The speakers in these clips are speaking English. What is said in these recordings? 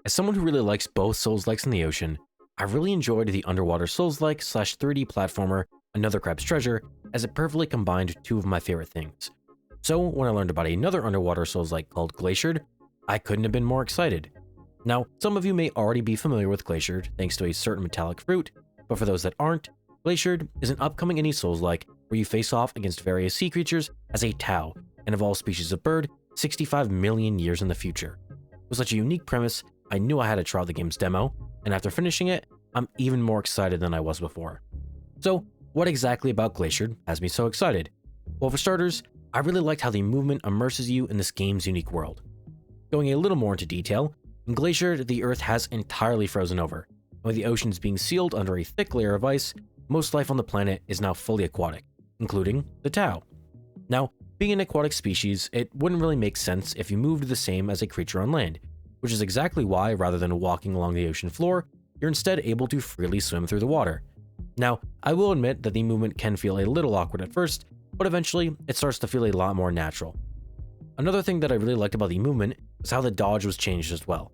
As someone who really likes both Souls-likes in the ocean, I really enjoyed the underwater Souls-like / 3D platformer Another Crab's Treasure, as it perfectly combined two of my favorite things. So when I learned about another underwater Souls-like called Glaciered, I couldn't have been more excited. Now, some of you may already be familiar with Glaciered thanks to a certain metallic fruit, but for those that aren't, Glaciered is an upcoming indie Souls-like where you face off against various sea creatures as a Tau, and of all species of bird, 65 million years in the future. With such a unique premise, I knew I had to try out the game's demo, and after finishing it, I'm even more excited than I was before. So, what exactly about Glaciered has me so excited? Well, for starters, I really liked how the movement immerses you in this game's unique world. Going a little more into detail, in Glaciered, the Earth has entirely frozen over, and with the oceans being sealed under a thick layer of ice, most life on the planet is now fully aquatic, including the Tau. Now, being an aquatic species, it wouldn't really make sense if you moved the same as a creature on land, which is exactly why, rather than walking along the ocean floor, you're instead able to freely swim through the water. Now, I will admit that the movement can feel a little awkward at first, but eventually it starts to feel a lot more natural. Another thing that I really liked about the movement was how the dodge was changed as well.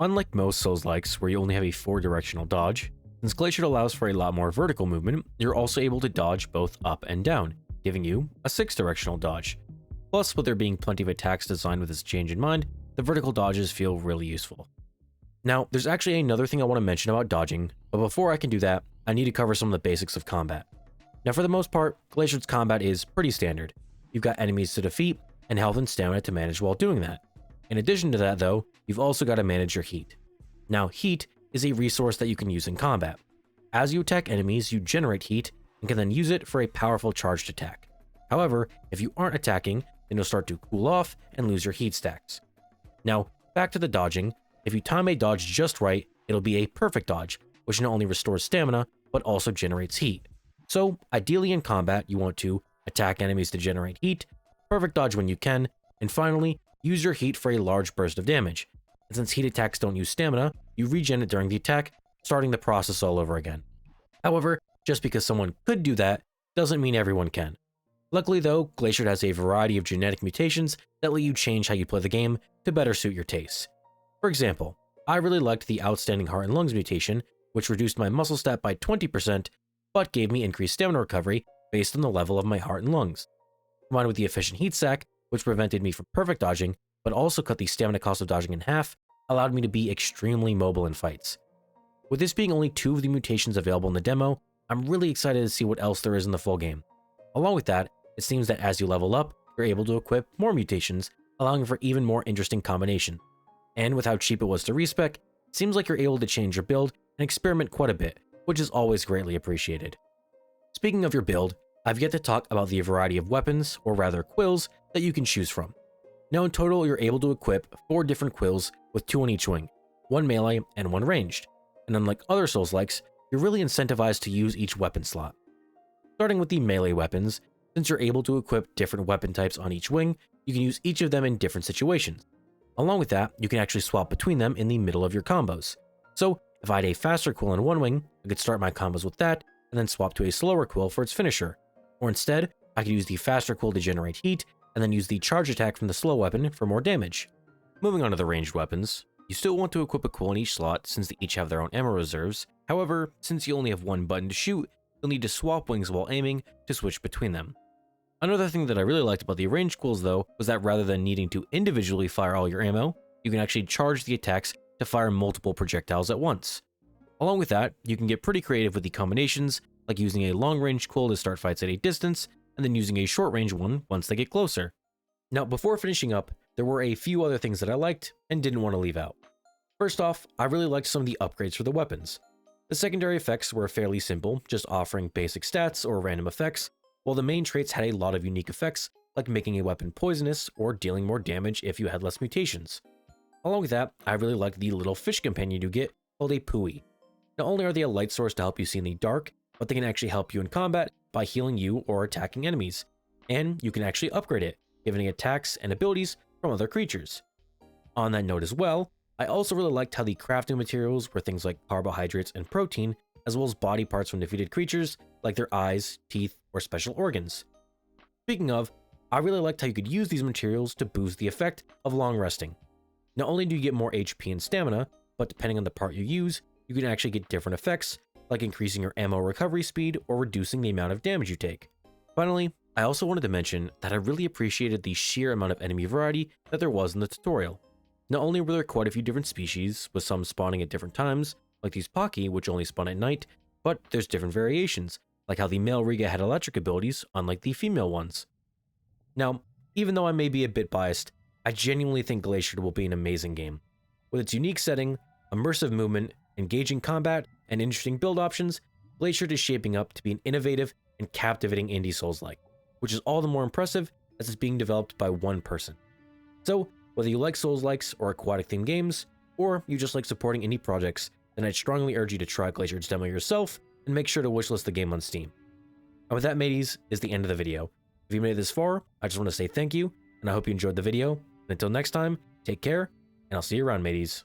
Unlike most Souls-likes where you only have a 4-directional dodge, since Glaciered allows for a lot more vertical movement, you're also able to dodge both up and down, giving you a 6-directional dodge. Plus, with there being plenty of attacks designed with this change in mind, the vertical dodges feel really useful. Now, there's actually another thing I want to mention about dodging, but before I can do that, I need to cover some of the basics of combat. Now, for the most part, Glaciered's combat is pretty standard. You've got enemies to defeat, and health and stamina to manage while doing that. In addition to that, though, you've also got to manage your heat. Now, heat is a resource that you can use in combat. As you attack enemies, you generate heat, and can then use it for a powerful charged attack. However, if you aren't attacking, then you'll start to cool off and lose your heat stacks. Now, back to the dodging. If you time a dodge just right, it'll be a perfect dodge, which not only restores stamina, but also generates heat. So, ideally in combat, you want to attack enemies to generate heat, perfect dodge when you can, and finally, use your heat for a large burst of damage. And since heat attacks don't use stamina, you regen it during the attack, starting the process all over again. However, just because someone could do that, doesn't mean everyone can. Luckily though, Glaciered has a variety of genetic mutations that let you change how you play the game to better suit your tastes. For example, I really liked the outstanding heart and lungs mutation, which reduced my muscle stat by 20%, but gave me increased stamina recovery based on the level of my heart and lungs. Combined with the efficient heat sack, which prevented me from perfect dodging, but also cut the stamina cost of dodging in half, allowed me to be extremely mobile in fights. With this being only 2 of the mutations available in the demo, I'm really excited to see what else there is in the full game. Along with that, it seems that as you level up, you're able to equip more mutations, allowing for even more interesting combination. And with how cheap it was to respec, it seems like you're able to change your build and experiment quite a bit, which is always greatly appreciated. Speaking of your build, I've yet to talk about the variety of weapons, or rather quills, that you can choose from. Now in total, you're able to equip 4 different quills with 2 on each wing, 1 melee and 1 ranged, and unlike other Souls-likes, you're really incentivized to use each weapon slot. Starting with the melee weapons, since you're able to equip different weapon types on each wing, you can use each of them in different situations. Along with that, you can actually swap between them in the middle of your combos. So, if I had a faster quill on one wing, I could start my combos with that, and then swap to a slower quill for its finisher. Or instead, I could use the faster quill to generate heat, and then use the charge attack from the slow weapon for more damage. Moving on to the ranged weapons, you still want to equip a quill in each slot since they each have their own ammo reserves. However, since you only have one button to shoot, you'll need to swap wings while aiming to switch between them. Another thing that I really liked about the ranged quills though, was that rather than needing to individually fire all your ammo, you can actually charge the attacks to fire multiple projectiles at once. Along with that, you can get pretty creative with the combinations, like using a long-range quill to start fights at a distance, and then using a short-range one once they get closer. Now, before finishing up, there were a few other things that I liked and didn't want to leave out. First off, I really liked some of the upgrades for the weapons. The secondary effects were fairly simple, just offering basic stats or random effects, while the main traits had a lot of unique effects, like making a weapon poisonous or dealing more damage if you had less mutations. Along with that, I really liked the little fish companion you get called a Pui. Not only are they a light source to help you see in the dark, but they can actually help you in combat by healing you or attacking enemies, and you can actually upgrade it, giving it attacks and abilities from other creatures. On that note as well, I also really liked how the crafting materials were things like carbohydrates and protein, as well as body parts from defeated creatures, like their eyes, teeth, or special organs. Speaking of, I really liked how you could use these materials to boost the effect of long resting. Not only do you get more HP and stamina, but depending on the part you use, you can actually get different effects, like increasing your ammo recovery speed or reducing the amount of damage you take. Finally, I also wanted to mention that I really appreciated the sheer amount of enemy variety that there was in the tutorial. Not only were there quite a few different species, with some spawning at different times, like these Pocky, which only spawn at night, but there's different variations, like how the male Riga had electric abilities, unlike the female ones. Now, even though I may be a bit biased, I genuinely think Glaciered will be an amazing game. With its unique setting, immersive movement, engaging combat, and interesting build options, Glaciered is shaping up to be an innovative and captivating indie Souls-like, which is all the more impressive as it's being developed by one person. So, whether you like Souls-likes or aquatic-themed games, or you just like supporting indie projects, then I'd strongly urge you to try Glaciered's demo yourself and make sure to wishlist the game on Steam. And with that, mateys, is the end of the video. If you made it this far, I just want to say thank you, and I hope you enjoyed the video. And until next time, take care, and I'll see you around, mateys.